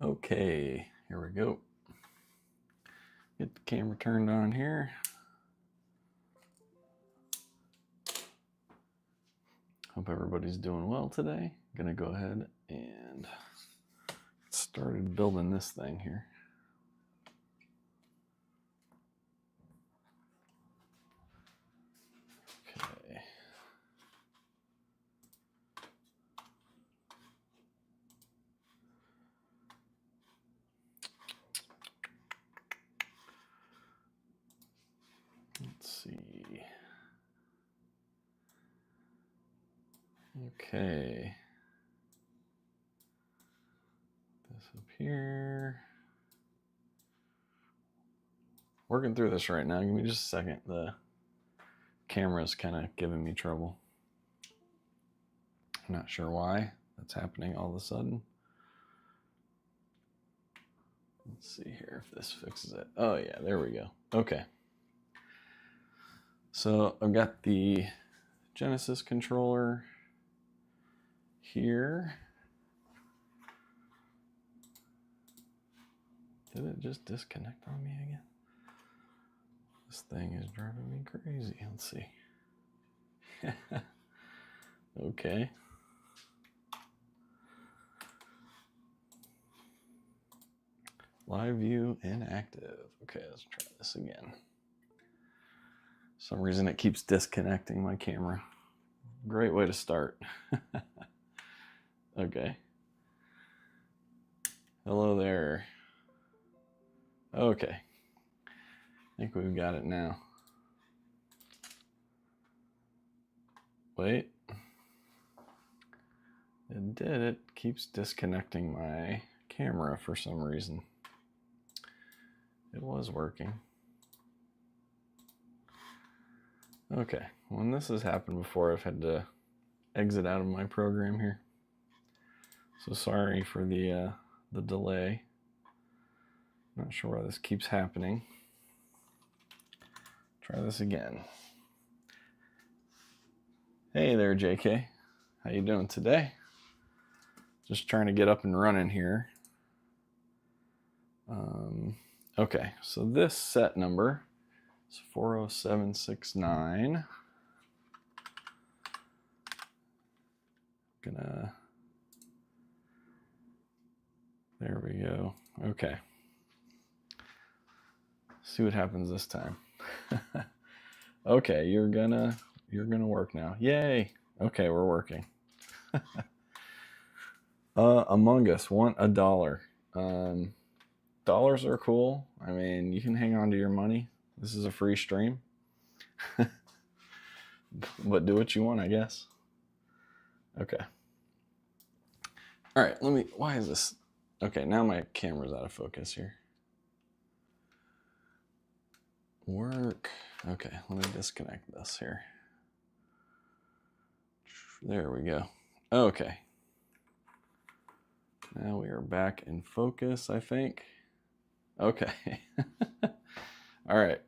Okay, here we go. Get the camera turned on here. Hope everybody's doing well today. Gonna go ahead and get started building this thing here. Okay. Let's see. Okay. This up here. Working through this right now. Give me just a second. The camera's kind of giving me trouble. I'm not sure why that's happening all of a sudden. Let's see here if this fixes it. Oh yeah, there we go. Okay. So I've got the Genesis controller here. Did it just disconnect on me again? This thing is driving me crazy. Let's see. Okay. Live view inactive. Okay, let's try this again. For some reason it keeps disconnecting my camera. Great way to start. Okay. Hello there. Okay. I think we've got it now. Wait. It did. It keeps disconnecting my camera for some reason. It was working. Okay. When this has happened before, I've had to exit out of my program here. So sorry for the delay. Not sure why this keeps happening. Try this again. Hey there, JK. How you doing today? Just trying to get up and running here. Okay, so this set number is 40769. There we go. Okay. See what happens this time. Okay, you're gonna work now. Yay! Okay, we're working. Among Us want $1. Dollars are cool. I mean, you can hang on to your money. This is a free stream. But do what you want, I guess. Okay. All right, why is this? Okay, now my camera's out of focus here. Work. Okay, let me disconnect this here. There we go. Okay. Now we are back in focus, I think. Okay. All right.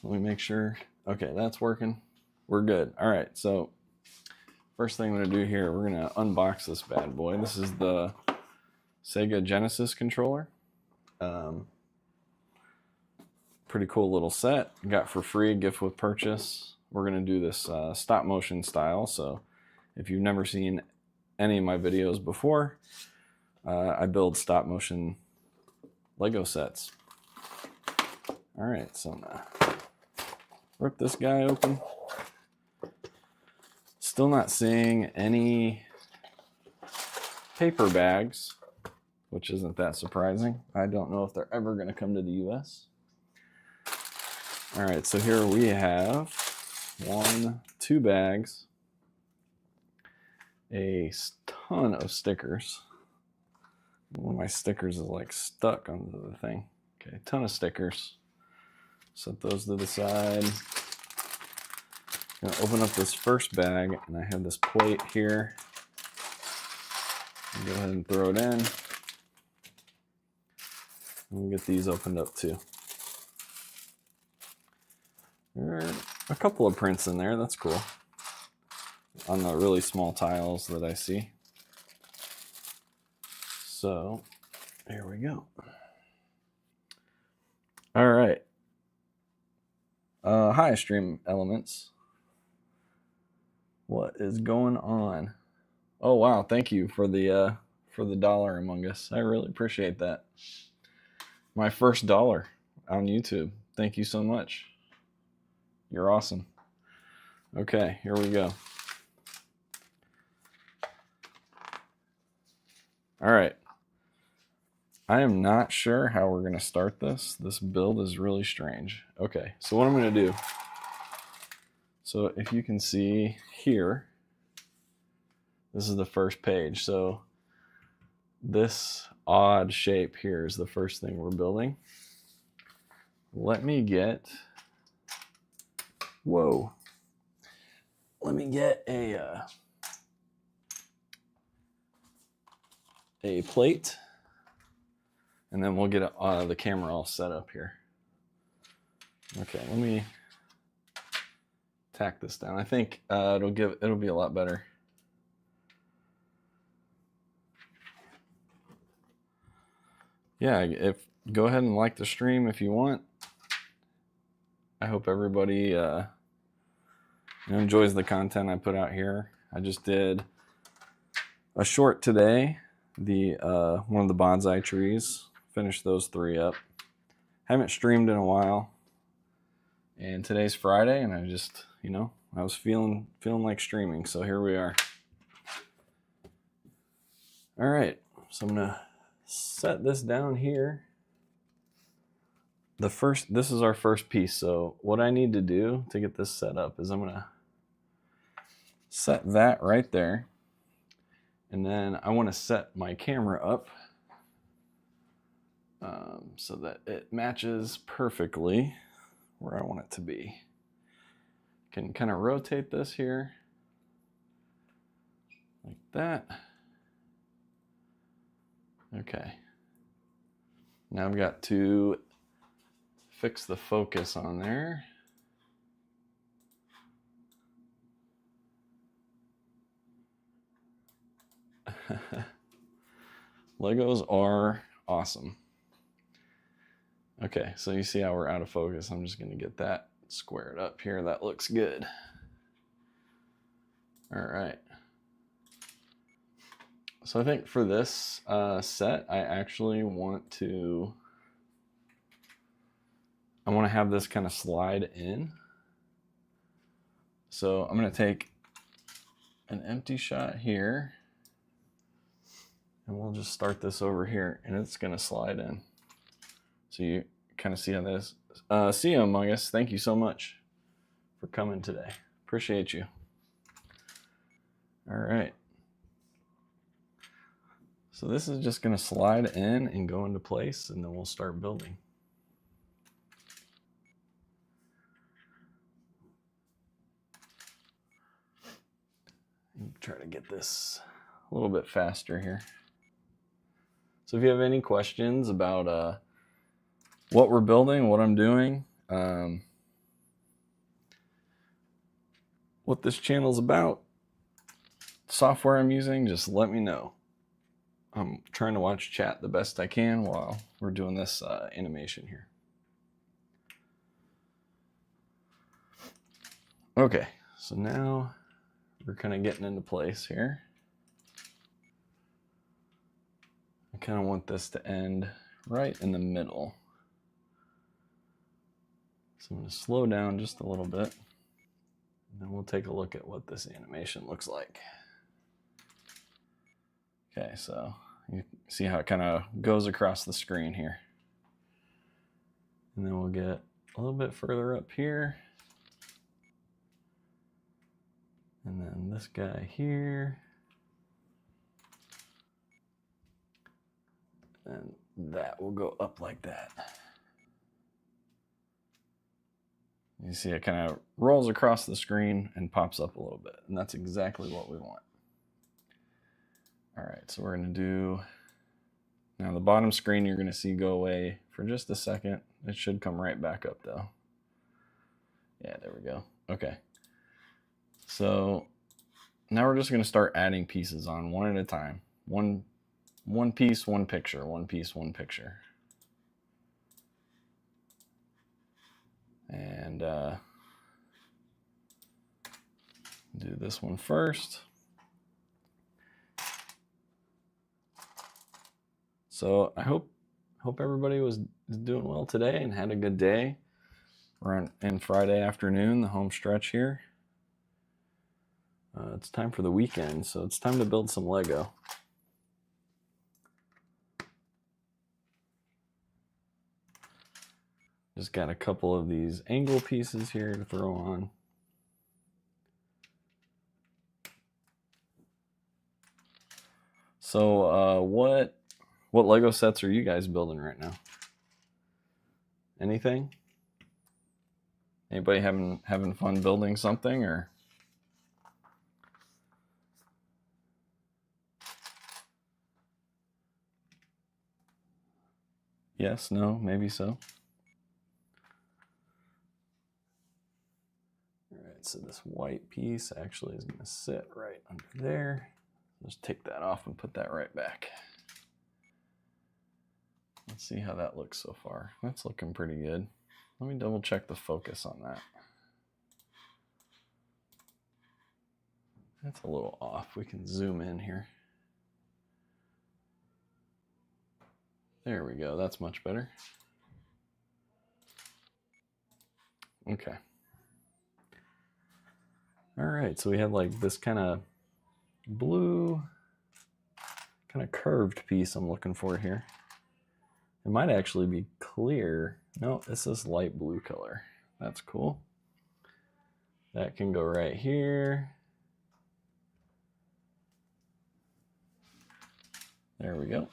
Let me make sure. Okay, that's working. We're good. All right, so first thing I'm going to do here, we're going to unbox this bad boy. This is the Sega Genesis controller. Pretty cool little set. Got for free, gift with purchase. We're going to do this stop motion style. So if you've never seen any of my videos before, I build stop motion Lego sets. All right, so I'm gonna rip this guy open. Still not seeing any paper bags, which isn't that surprising. I don't know if they're ever going to come to the US. All right, so here we have 2 bags, a ton of stickers. One of my stickers is like stuck onto the thing. Okay, ton of stickers. Set those to the side. I'm gonna open up this first bag, and I have this plate here. Go ahead and throw it in. And we'll get these opened up too. There are a couple of prints in there. That's cool. On the really small tiles that I see. So There we go. All right. Hi, Stream Elements. What is going on? Oh wow! Thank you for the dollar Among Us. I really appreciate that. My first dollar on YouTube. Thank you so much. You're awesome. Okay, here we go. All right. I am not sure how we're going to start this. This build is really strange. Okay, so what I'm going to do. So if you can see here, this is the first page. So this odd shape here is the first thing we're building. Let me get, whoa. Let me get a plate, and then we'll get the camera all set up here. Okay, let me tack this down. I think it'll be a lot better. Yeah, go ahead and like the stream if you want. I hope everybody enjoys the content I put out here. I just did a short today, one of the bonsai trees. Finished those 3 up. Haven't streamed in a while, and today's Friday, and I just, I was feeling like streaming, so here we are. All right, so I'm gonna set this down here. This is our first piece, so what I need to do to get this set up is I'm gonna set that right there, and then I want to set my camera up so that it matches perfectly where I want it to be. Can kind of rotate this here like that. Okay. Now I've got to fix the focus on there. Legos are awesome. Okay, so you see how we're out of focus. I'm just gonna get that squared up here. That looks good. All right. So I think for this set, I actually want to have this kind of slide in. So I'm gonna take an empty shot here, and we'll just start this over here, and it's gonna slide in. So you kind of see how this. See you, Among Us. Thank you so much for coming today. Appreciate you. All right. So this is just going to slide in and go into place, and then we'll start building. Try to get this a little bit faster here. So if you have any questions about what we're building, what I'm doing, what this channel's about, software I'm using, just let me know. I'm trying to watch chat the best I can while we're doing this animation here. Okay, so now we're kind of getting into place here. I kind of want this to end right in the middle. So I'm going to slow down just a little bit, and then we'll take a look at what this animation looks like. Okay, so you see how it kind of goes across the screen here. And then we'll get a little bit further up here. And then this guy here. And that will go up like that. You see it kind of rolls across the screen and pops up a little bit. And that's exactly what we want. All right, so we're going to do, now the bottom screen you're going to see go away for just a second. It should come right back up though. Yeah, there we go. Okay. So now we're just going to start adding pieces on one at a time. One One piece, one picture, one piece, one picture. And do this one first. So I hope everybody was doing well today and had a good day. We're in Friday afternoon, the home stretch here. It's time for the weekend, so it's time to build some Lego. Just got a couple of these angle pieces here to throw on. So what Lego sets are you guys building right now? Anything? Anybody having fun building something, or? Yes, no, maybe so. All right, so this white piece actually is going to sit right under there. Just take that off and put that right back. Let's see how that looks so far. That's looking pretty good. Let me double check the focus on that. That's a little off. We can zoom in here. There we go. That's much better. Okay. All right, so we have like this kind of blue, kind of curved piece I'm looking for here. It might actually be clear. No, this is light blue color. That's cool. That can go right here. There we go.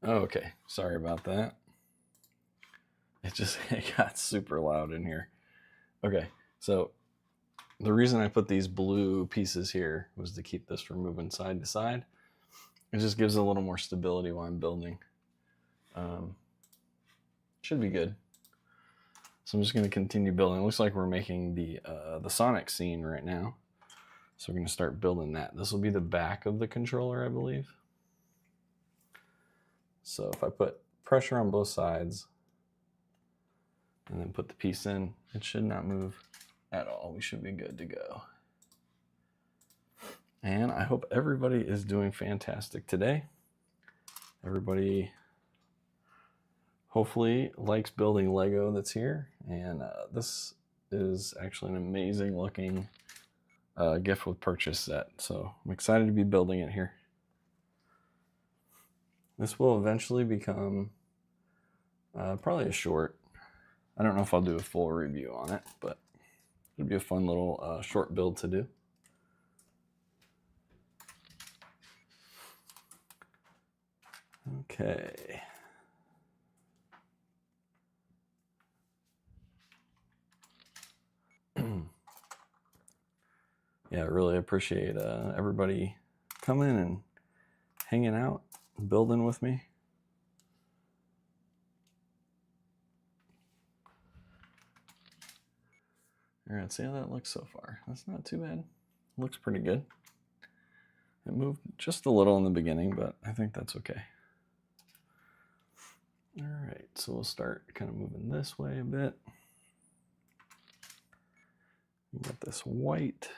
Okay, sorry about that. It got super loud in here. Okay, so the reason I put these blue pieces here was to keep this from moving side to side. It just gives a little more stability while I'm building. Should be good. So I'm just going to continue building. It looks like we're making the Sonic scene right now. So we're going to start building that. This will be the back of the controller, I believe. So if I put pressure on both sides and then put the piece in, it should not move at all. We should be good to go. And I hope everybody is doing fantastic today. Everybody hopefully likes building Lego that's here. And this is actually an amazing looking gift with purchase set. So I'm excited to be building it here. This will eventually become probably a short. I don't know if I'll do a full review on it, but it'll be a fun little short build to do. Okay. Yeah, I really appreciate everybody coming and hanging out, building with me. All right, see how that looks so far. That's not too bad. Looks pretty good. It moved just a little in the beginning, but I think that's okay. All right, so we'll start kind of moving this way a bit. We got this white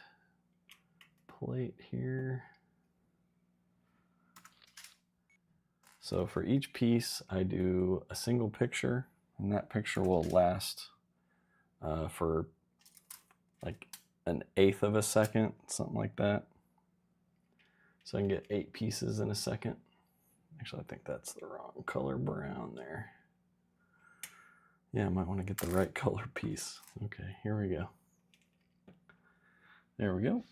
plate here. So for each piece, I do a single picture, and that picture will last for like 1/8 of a second, something like that. So I can get 8 pieces in a second. Actually, I think that's the wrong color brown there. Yeah, I might want to get the right color piece. Okay, here we go. There we go.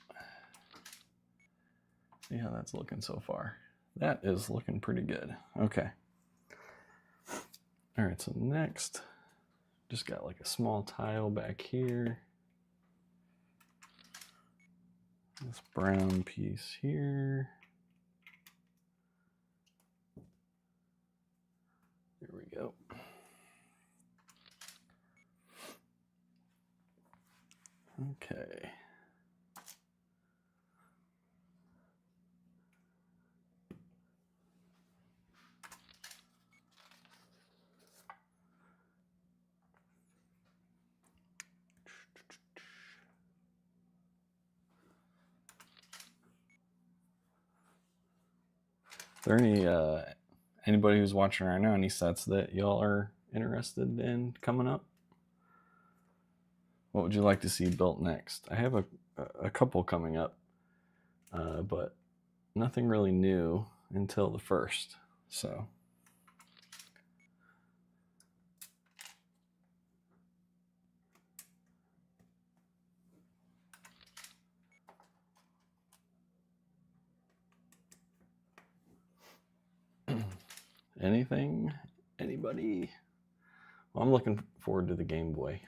See how that's looking so far. That is looking pretty good. Okay. All right, so next, just got like a small tile back here. This brown piece here. There we go. Okay. Is there anybody who's watching right now, any sets that y'all are interested in coming up? What would you like to see built next? I have a couple coming up, but nothing really new until the 1st. So anything? Anybody? Well, I'm looking forward to the Game Boy.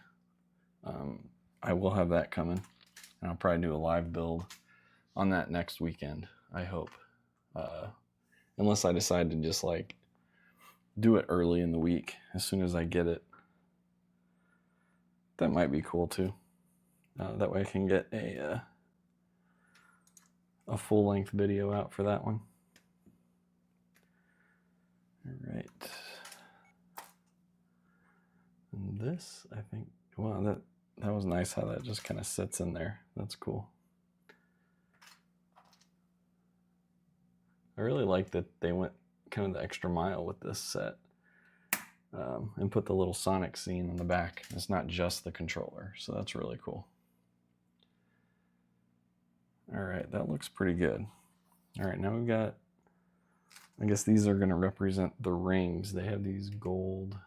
I will have that coming, and I'll probably do a live build on that next weekend, I hope. Unless I decide to just like do it early in the week as soon as I get it. That might be cool too. That way I can get a full-length video out for that one. All right. And this, I think, wow, that was nice how that just kind of sits in there. That's cool. I really like that they went kind of the extra mile with this set and put the little Sonic scene on the back. It's not just the controller, so that's really cool. All right, that looks pretty good. All right, now we've got, I guess these are going to represent the rings. They have these gold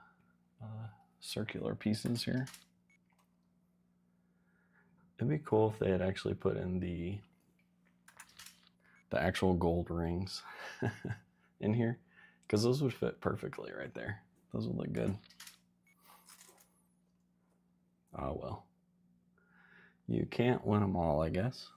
circular pieces here. It'd be cool if they had actually put in the actual gold rings in here. because those would fit perfectly right there. Those would look good. Oh well. You can't win them all, I guess.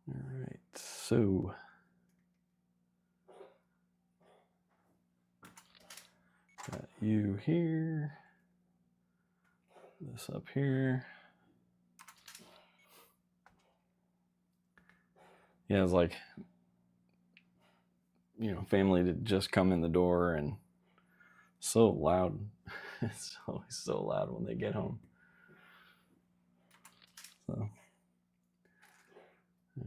All right, so got you here, this up here. Yeah, it's like, you know, family to just come in the door and so loud. It's always so loud when they get home. So,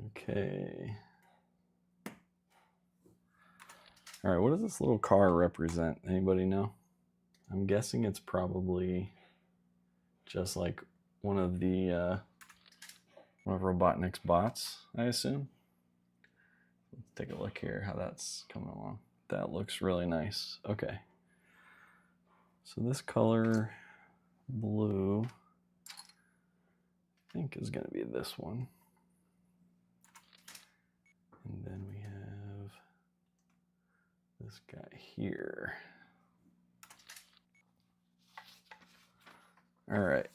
okay. All right, what does this little car represent? Anybody know? I'm guessing it's probably just like one of Robotnik's bots, I assume. Let's take a look here how that's coming along. That looks really nice. Okay. So this color, blue, I think is going to be this one. And then we have this guy here. All right.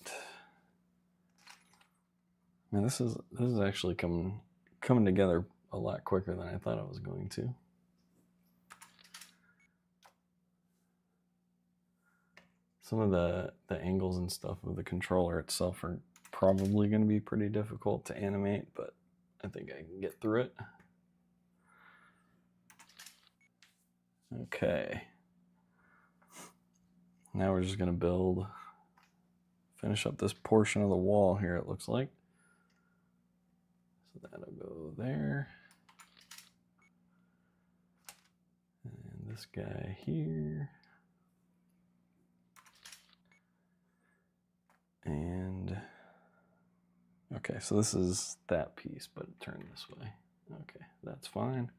Man, this is actually coming together a lot quicker than I thought it was going to. Some of the angles and stuff of the controller itself are probably going to be pretty difficult to animate, but I think I can get through it. Okay. Now we're just going to finish up this portion of the wall here, it looks like. So that'll go there. And this guy here. And okay, so this is that piece, but turn this way. Okay, that's fine.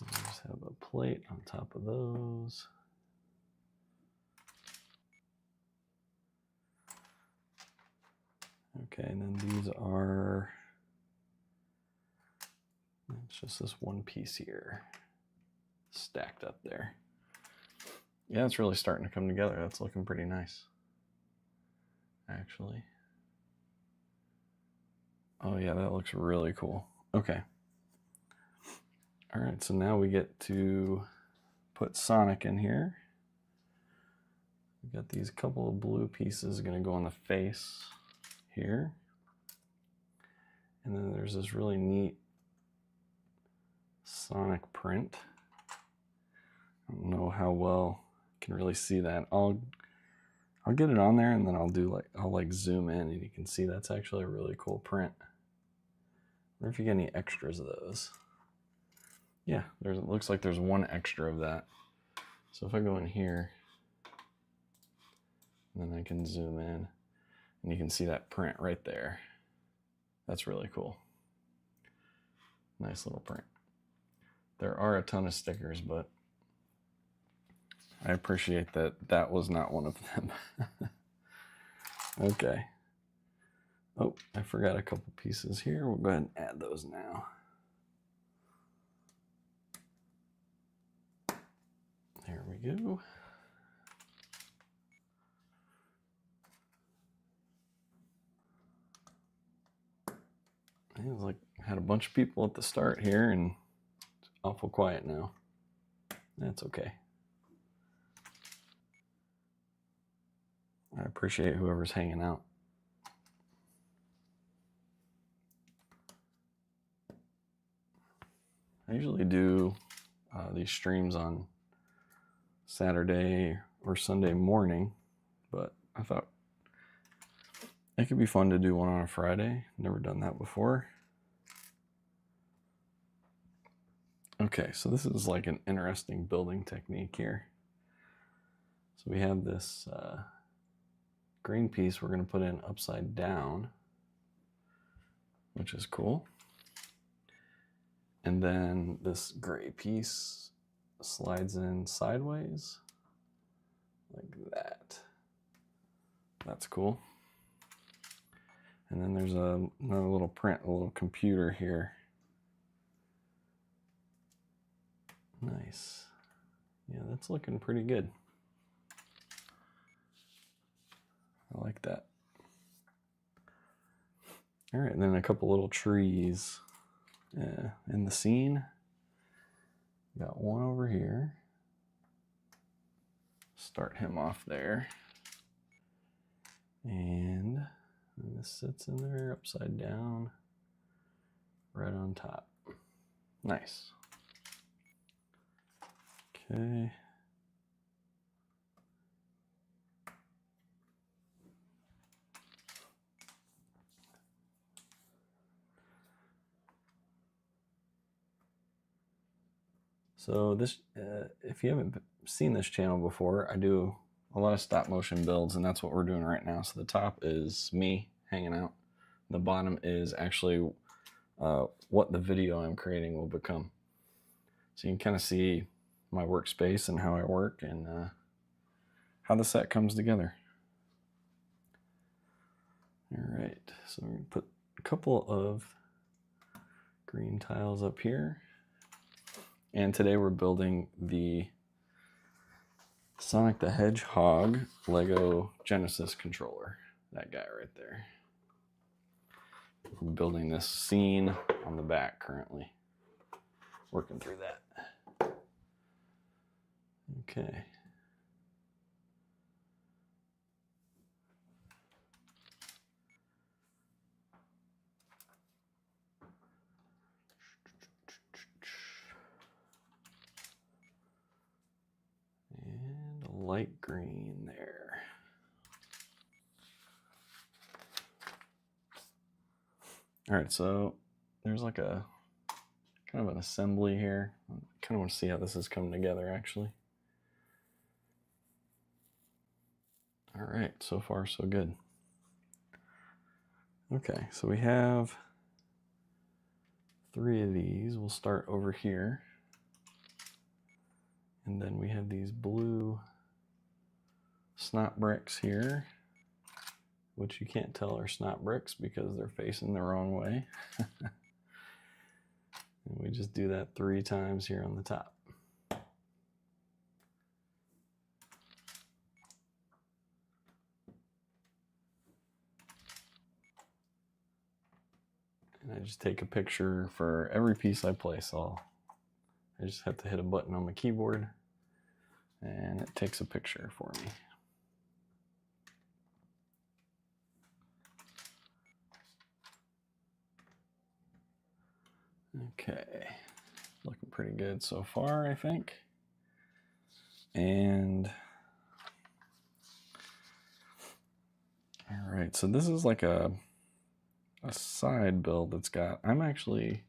We'll just have a plate on top of those. Okay, and then these are, it's just this one piece here stacked up there. Yeah, it's really starting to come together. That's looking pretty nice, actually. Oh yeah, that looks really cool. Okay. All right, so now we get to put Sonic in here. We've got these couple of blue pieces going to go on the face here. And then there's this really neat Sonic print. I don't know how well you can really see that. I'll get it on there, and then I'll zoom in, and you can see that's actually a really cool print. I wonder if you get any extras of those. Yeah, it looks like there's one extra of that. So if I go in here, then I can zoom in, and you can see that print right there. That's really cool. Nice little print. There are a ton of stickers, but I appreciate that that was not one of them. Okay. Oh, I forgot a couple pieces here. We'll go ahead and add those now. There we go. It was like I had a bunch of people at the start here, and it's awful quiet now. That's okay. I appreciate whoever's hanging out. I usually do these streams on Saturday or Sunday morning, but I thought it could be fun to do one on a Friday. Never done that before. Okay, so this is like an interesting building technique here. So we have this green piece we're going to put in upside down, which is cool. And then this gray piece slides in sideways like that. That's cool. And then there's another little print, a little computer here. Nice. Yeah, that's looking pretty good. I like that. All right, and then a couple little trees in the scene. Got one over here. Start him off there. And this sits in there upside down, right on top. Nice. Okay. So this, if you haven't seen this channel before, I do a lot of stop motion builds, and that's what we're doing right now. So the top is me hanging out. The bottom is actually what the video I'm creating will become. So you can kind of see my workspace and how I work and how the set comes together. All right, so we're gonna put a couple of green tiles up here. And today we're building the Sonic the Hedgehog LEGO Genesis Controller. That guy right there. We're building this scene on the back currently. Working through that. Okay. And a light green there. All right, so there's like a kind of an assembly here. I kind of want to see how this is coming together actually. All right, so far so good. Okay, so we have 3 of these. We'll start over here. And then we have these blue snot bricks here, which you can't tell are snot bricks because they're facing the wrong way. And we just do that 3 times here on the top. And I just take a picture for every piece I place. I just have to hit a button on my keyboard and it takes a picture for me. Okay, looking pretty good so far, I think. And all right, so this is like a side build that's got, I'm actually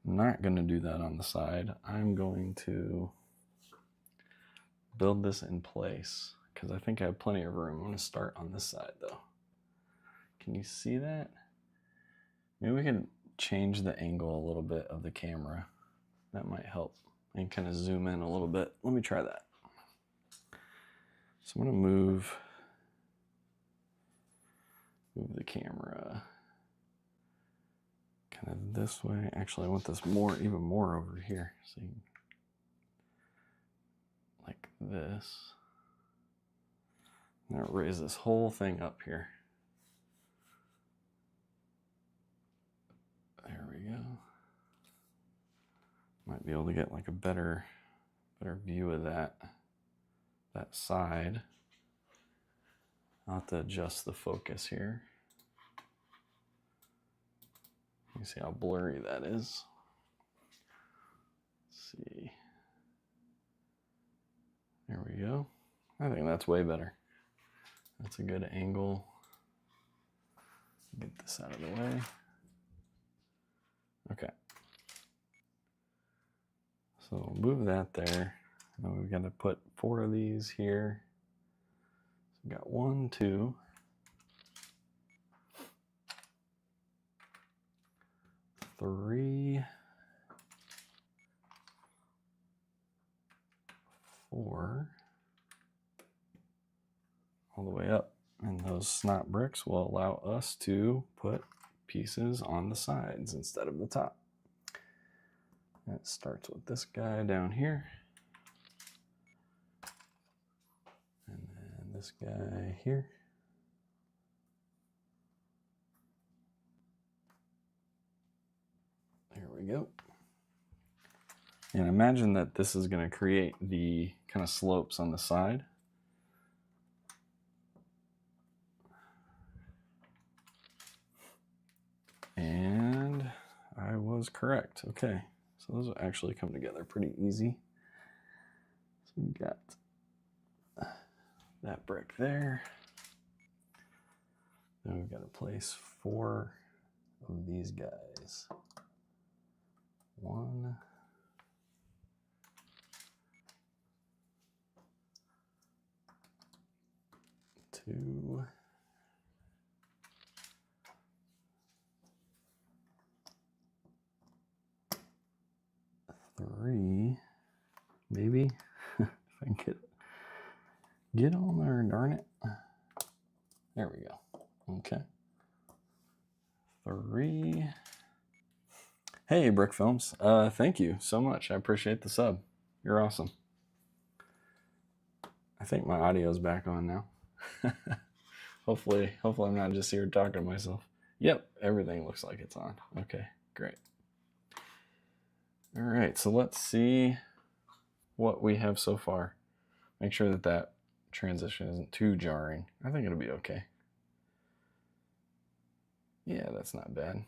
not going to do that on the side. I'm going to build this in place because I think I have plenty of room. I'm going to start on this side though. Can you see that? Maybe we can change the angle a little bit of the camera. That might help. And kind of zoom in a little bit. Let me try that. So I'm going to move the camera kind of this way. Actually, I want this even more over here. So you can, like this. Now raise this whole thing up here. There we go. Might be able to get like a better view of that side. I'll have to adjust the focus here. You see how blurry that is. Let's see. There we go. I think that's way better. That's a good angle. Get this out of the way. Okay. So move that there. Now we've got to put 4 of these here. So we've got 1, 2. 3, 4, all the way up. And those snot bricks will allow us to put pieces on the sides instead of the top. That starts with this guy down here. And then this guy here. There we go. And imagine that this is going to create the kind of slopes on the side. And I was correct. Okay, so those will actually come together pretty easy. So we got that brick there. Then we've got to place 4 of these guys. 1, 2, 3, maybe. If I can get on there, darn it. There we go. Okay. 3. Hey, Brick Films. Thank you so much. I appreciate the sub. You're awesome. I think my audio's back on now. Hopefully I'm not just here talking to myself. Yep, everything looks like it's on. Okay, great. All right, so let's see what we have so far. Make sure that that transition isn't too jarring. I think it'll be okay. Yeah, that's not bad.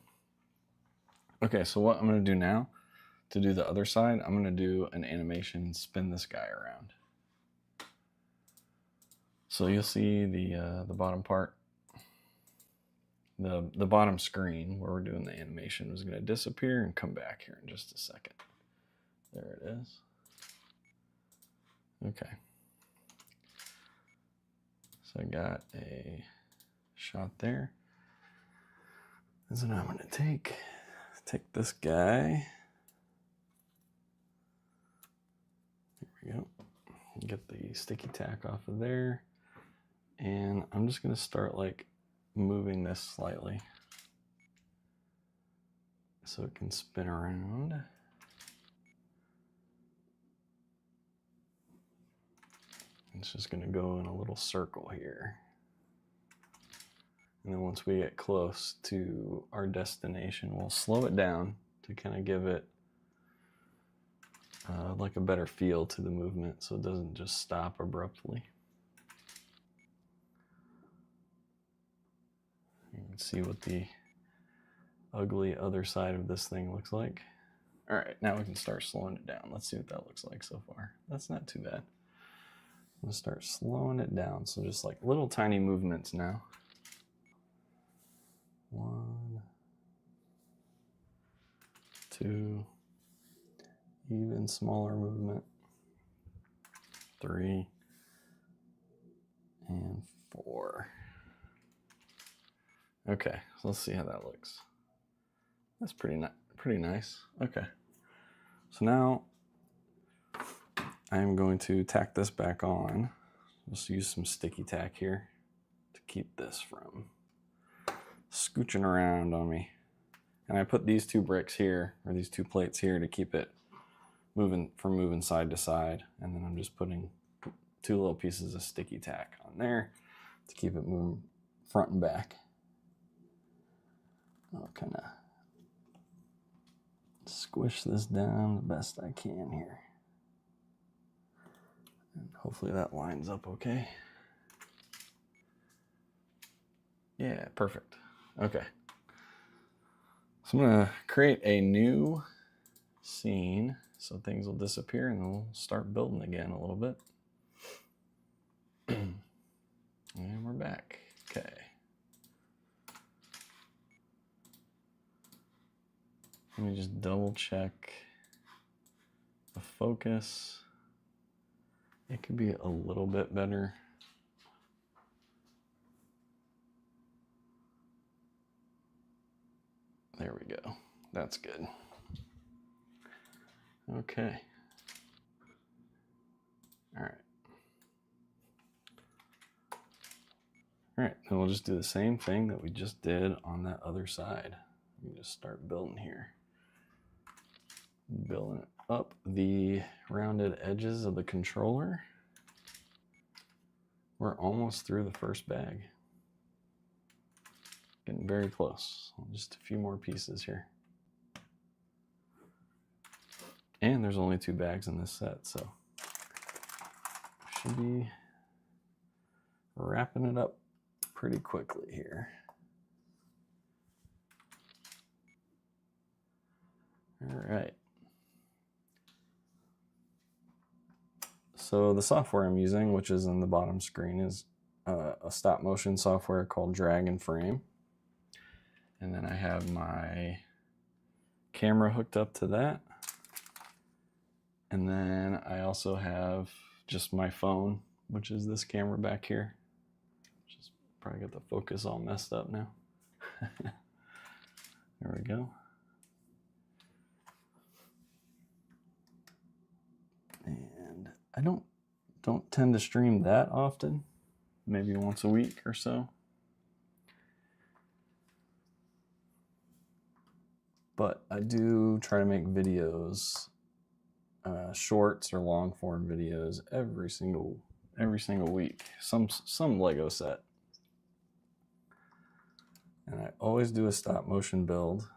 Okay, so what I'm going to do now, to do the other side, I'm going to do an animation and spin this guy around. So you'll see the bottom part, the bottom screen where we're doing the animation is going to disappear and come back here in just a second. There it is. Okay. So I got a shot there. And so now I'm going to take this guy. There we go. Get the sticky tack off of there. And I'm just going to start like moving this slightly so it can spin around. It's just going to go in a little circle here. And then once we get close to our destination, we'll slow it down to kind of give it like a better feel to the movement so it doesn't just stop abruptly. You can see what the ugly other side of this thing looks like. All right, now we can start slowing it down. Let's see what that looks like so far. That's not too bad. I'm gonna start slowing it down. So just like little tiny movements now. 1, 2, even smaller movement. 3 and 4. Okay, so let's see how that looks. That's pretty nice. Okay, so now I'm going to tack this back on. Just use some sticky tack here to keep this from scooching around on me. And I put these 2 bricks here, or these 2 plates here, to keep it moving side to side. And then I'm just putting 2 little pieces of sticky tack on there to keep it moving front and back. I'll kind of squish this down the best I can here. And hopefully that lines up okay. Yeah, perfect. Okay. So I'm going to create a new scene so things will disappear and then we'll start building again a little bit. And we're back. Okay. Let me just double check the focus. It could be a little bit better. There we go. That's good. Okay. All right. All right, then we'll just do the same thing that we just did on that other side. Let me just start building here. Building up the rounded edges of the controller. We're almost through the first bag. Getting very close. Just a few more pieces here. And there's only 2 bags in this set, so should be wrapping it up pretty quickly here. All right. So the software I'm using, which is in the bottom screen, is a stop motion software called Drag and Frame. And then I have my camera hooked up to that. And then I also have just my phone, which is this camera back here. Just probably got the focus all messed up now. There we go. And I don't tend to stream that often, maybe once a week or so. But I do try to make videos, shorts or long form videos every single week. Some Lego set. And I always do a stop motion build.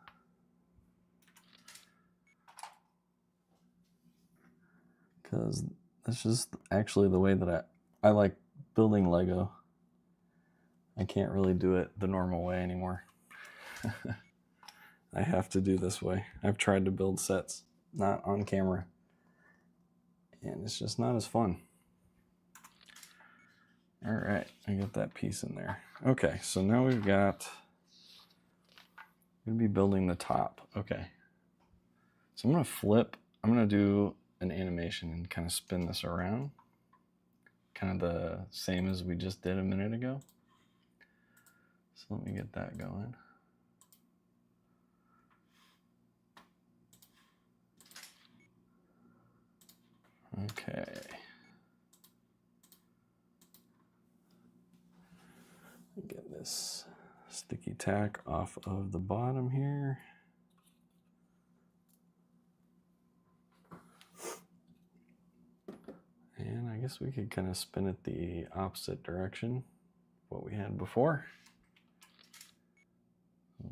Because that's just actually the way that I like building Lego. I can't really do it the normal way anymore. I have to do this way. I've tried to build sets not on camera, and it's just not as fun. All right, I got that piece in there. Okay, so now we've got, I'm gonna be building the top. Okay, so I'm gonna do an animation and kind of spin this around, kind of the same as we just did a minute ago. So let me get that going. Okay. Get this sticky tack off of the bottom here. And I guess we could kind of spin it the opposite direction, what we had before.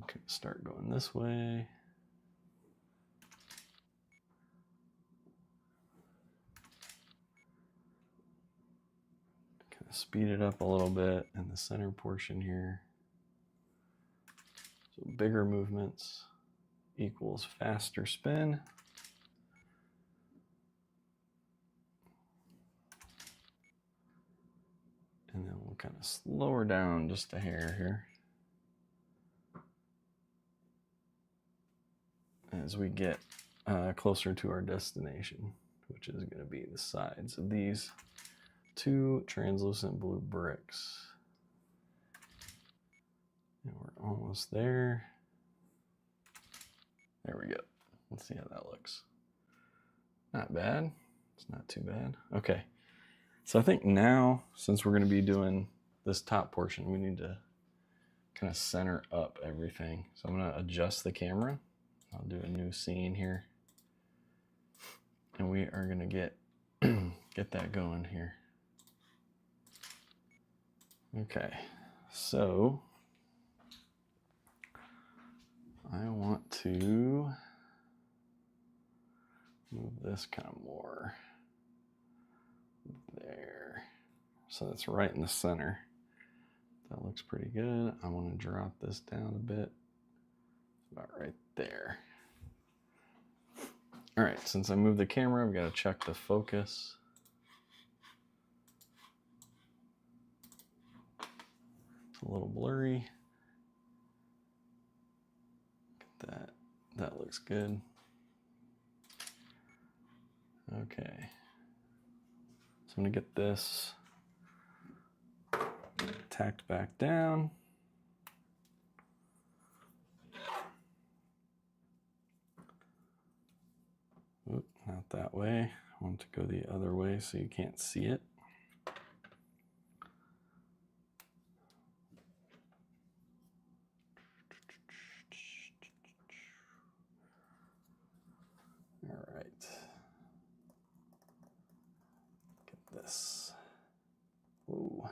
Okay, start going this way. Kind of speed it up a little bit in the center portion here. So bigger movements equals faster spin. And then we'll kind of slow her down just a hair here as we get closer to our destination, which is going to be the sides of these 2 translucent blue bricks. And we're almost there. There we go. Let's see how that looks. Not bad. It's not too bad. Okay. So I think now, since we're going to be doing this top portion, we need to kind of center up everything. So I'm going to adjust the camera. I'll do a new scene here. And we are going to get that going here. Okay. So I want to move this kind of more there. So that's right in the center. That looks pretty good. I want to drop this down a bit. About right there. All right, since I moved the camera, I've got to check the focus. It's a little blurry. That looks good. Okay. So I'm gonna get this tacked back down. Oop, not that way. I want it to go the other way so you can't see it. this. Ooh,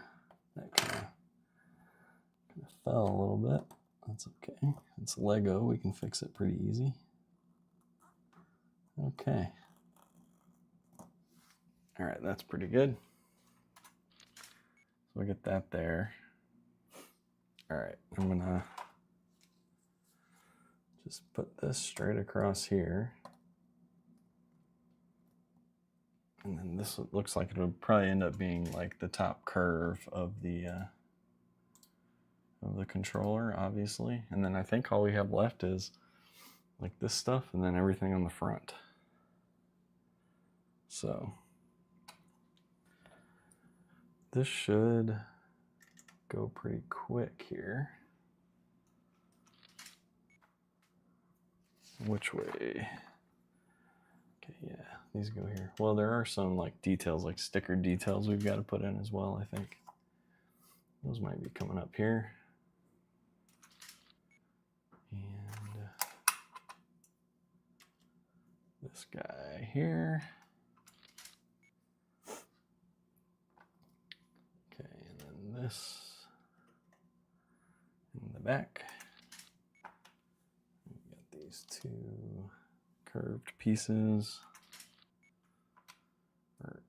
that kind of fell a little bit. That's okay. It's Lego. We can fix it pretty easy. Okay. All right, that's pretty good. So we get that there. All right, I'm gonna just put this straight across here. And then this looks like it would probably end up being like the top curve of the controller, obviously. And then I think all we have left is like this stuff and then everything on the front. So this should go pretty quick here. Which way? Okay, yeah, these go here. Well, there are some like details, like sticker details we've got to put in as well, I think. Those might be coming up here. And this guy here. Okay, and then this in the back. We got these two curved pieces, or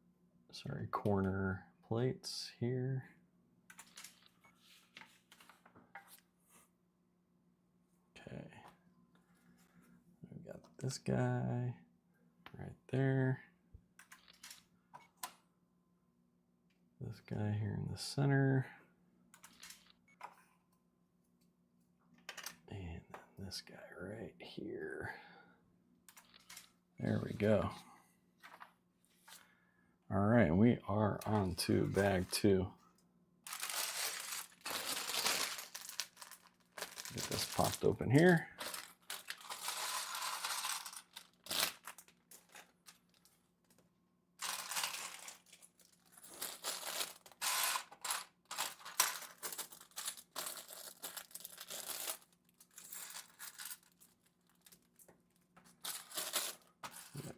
sorry, corner plates here. Okay, we got this guy right there. This guy here in the center. And then this guy right here. There we go. All right, we are on to bag 2. Get this popped open here.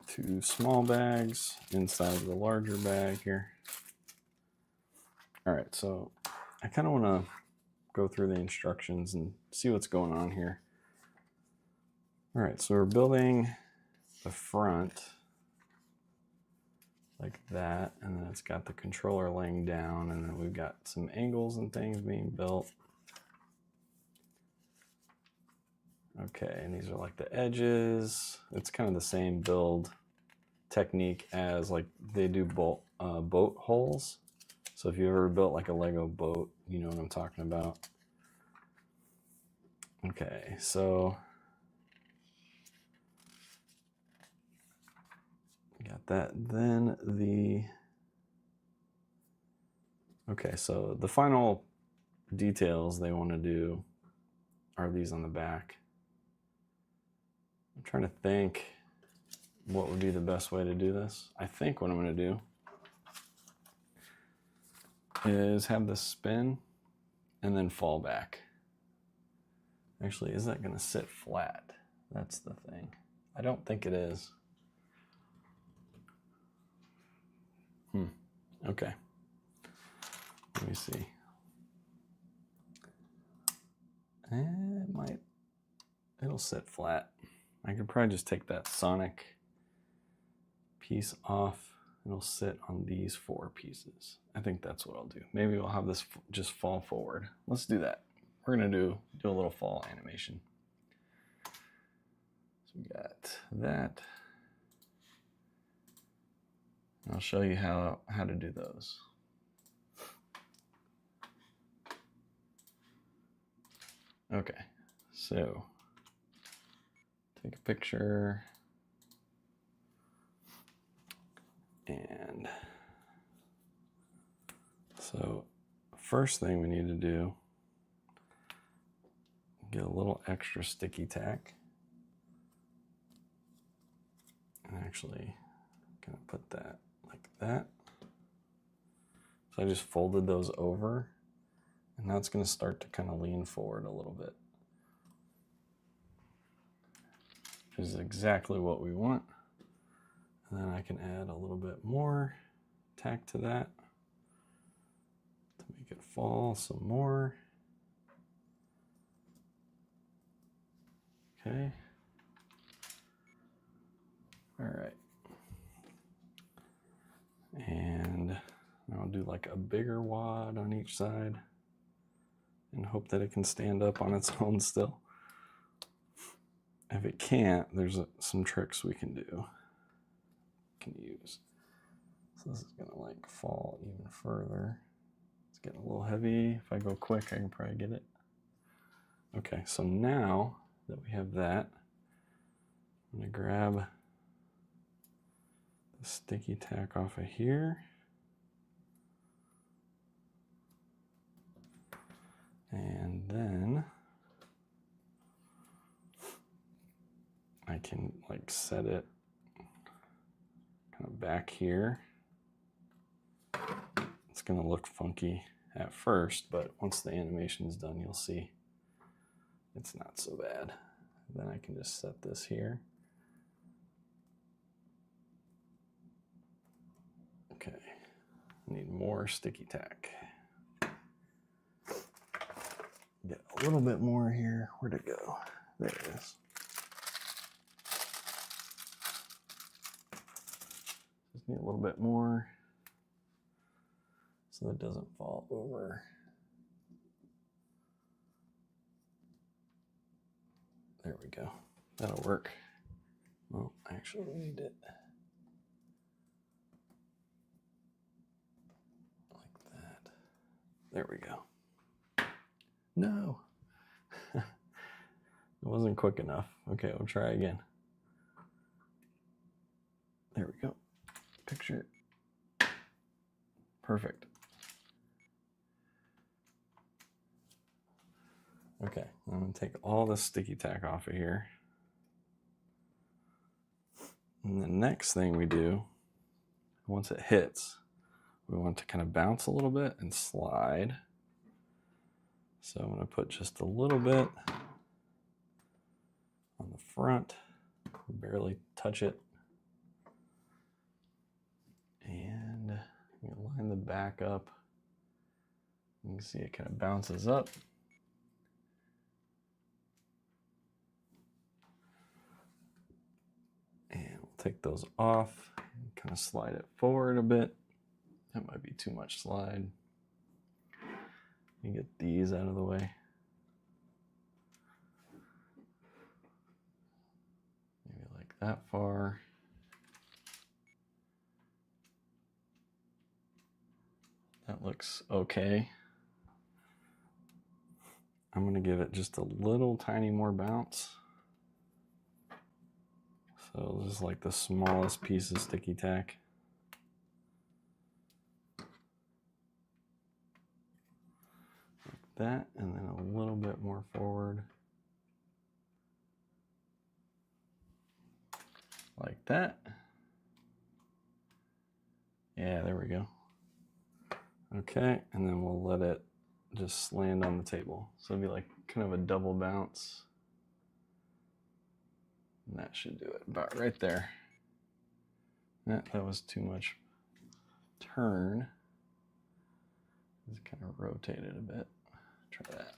Two small bags inside of the larger bag here. All right, so I kind of want to go through the instructions and see what's going on here. All right, so we're building the front like that, and then it's got the controller laying down, and then we've got some angles and things being built. Okay, and these are like the edges. It's kind of the same build technique as like they do boat holes. So if you ever built like a Lego boat, you know what I'm talking about. Okay, so got that. Then okay, so the final details they want to do are these on the back. I'm trying to think what would be the best way to do this. I think what I'm going to do is have this spin and then fall back. Actually, is that going to sit flat? That's the thing. I don't think it is. Okay. Let me see. It might. It'll sit flat. I could probably just take that Sonic piece off. It'll sit on these 4 pieces. I think that's what I'll do. Maybe we'll have this just fall forward. Let's do that. We're gonna do a little fall animation. So we got that. I'll show you how to do those. Okay, so take a picture and so first thing we need to do, get a little extra sticky tack and actually gonna put that like that. So I just folded those over, and now it's going to start to kind of lean forward a little bit, which is exactly what we want. And then I can add a little bit more tack to that to make it fall some more. Okay. All right. And I'll do like a bigger wad on each side and hope that it can stand up on its own still. If it can't, there's some tricks we can use. So this is gonna like fall even further. It's getting a little heavy. If I go quick, I can probably get it. Okay, so now that we have that, I'm gonna grab the sticky tack off of here. And then I can like set it kind of back here. It's gonna look funky at first, but once the animation's done, you'll see it's not so bad. Then I can just set this here. Okay, I need more sticky tack. Get a little bit more here. Where'd it go? There it is. Just need a little bit more so that it doesn't fall over. There we go. That'll work. Well, actually, we need it like that. There we go. No, it wasn't quick enough. Okay, we'll try again. There we go. Picture. Perfect. Okay, I'm gonna take all the sticky tack off of here. And the next thing we do, once it hits, we want to kind of bounce a little bit and slide. So I'm gonna put just a little bit on the front, barely touch it. And I'm gonna line the back up. You can see it kind of bounces up. And we'll take those off and kind of slide it forward a bit. That might be too much slide. You get these out of the way. Maybe like that far. That looks okay. I'm gonna give it just a little tiny more bounce. So this is like the smallest piece of sticky tack. Like that, and then a little bit more forward. Like that. Yeah, there we go. Okay, and then we'll let it just land on the table. So it'll be like kind of a double bounce. And that should do it, about right there. That was too much turn. Just kind of rotate it a bit. Try that.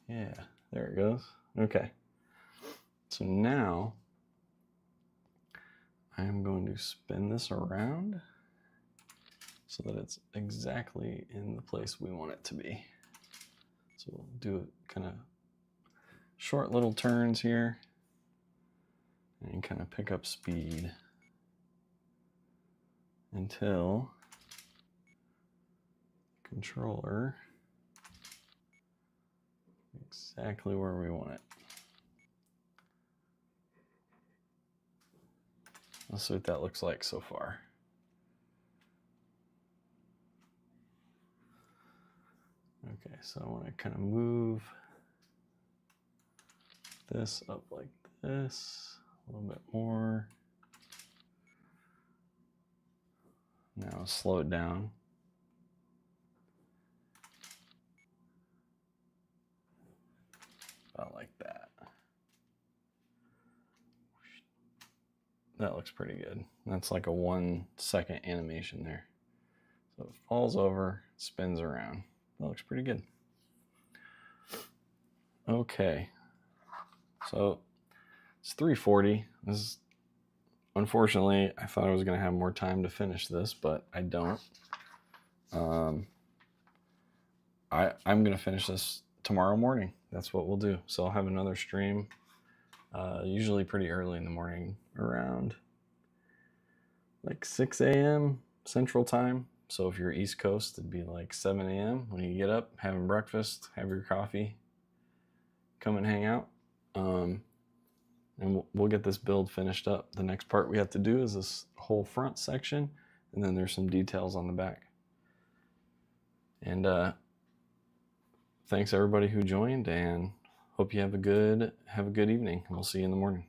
Yeah, there it goes. Okay. So now I'm going to spin this around so that it's exactly in the place we want it to be. So we'll do kind of short little turns here and kind of pick up speed until the controller exactly where we want it. Let's see what that looks like so far. Okay, so I want to kind of move this up like this, a little bit more. Now slow it down. About like that. That looks pretty good. That's like a 1-second animation there. So it falls over, spins around. That looks pretty good. Okay. So it's 3:40. This is, unfortunately, I thought I was going to have more time to finish this, but I don't. I'm going to finish this tomorrow morning. That's what we'll do. So I'll have another stream, usually pretty early in the morning, around like 6 a.m. Central Time. So if you're East Coast, it'd be like 7 a.m. when you get up, having breakfast, have your coffee, come and hang out. And we'll get this build finished up. The next part we have to do is this whole front section, and then there's some details on the back. And thanks everybody who joined, and hope you have a good evening. We'll see you in the morning.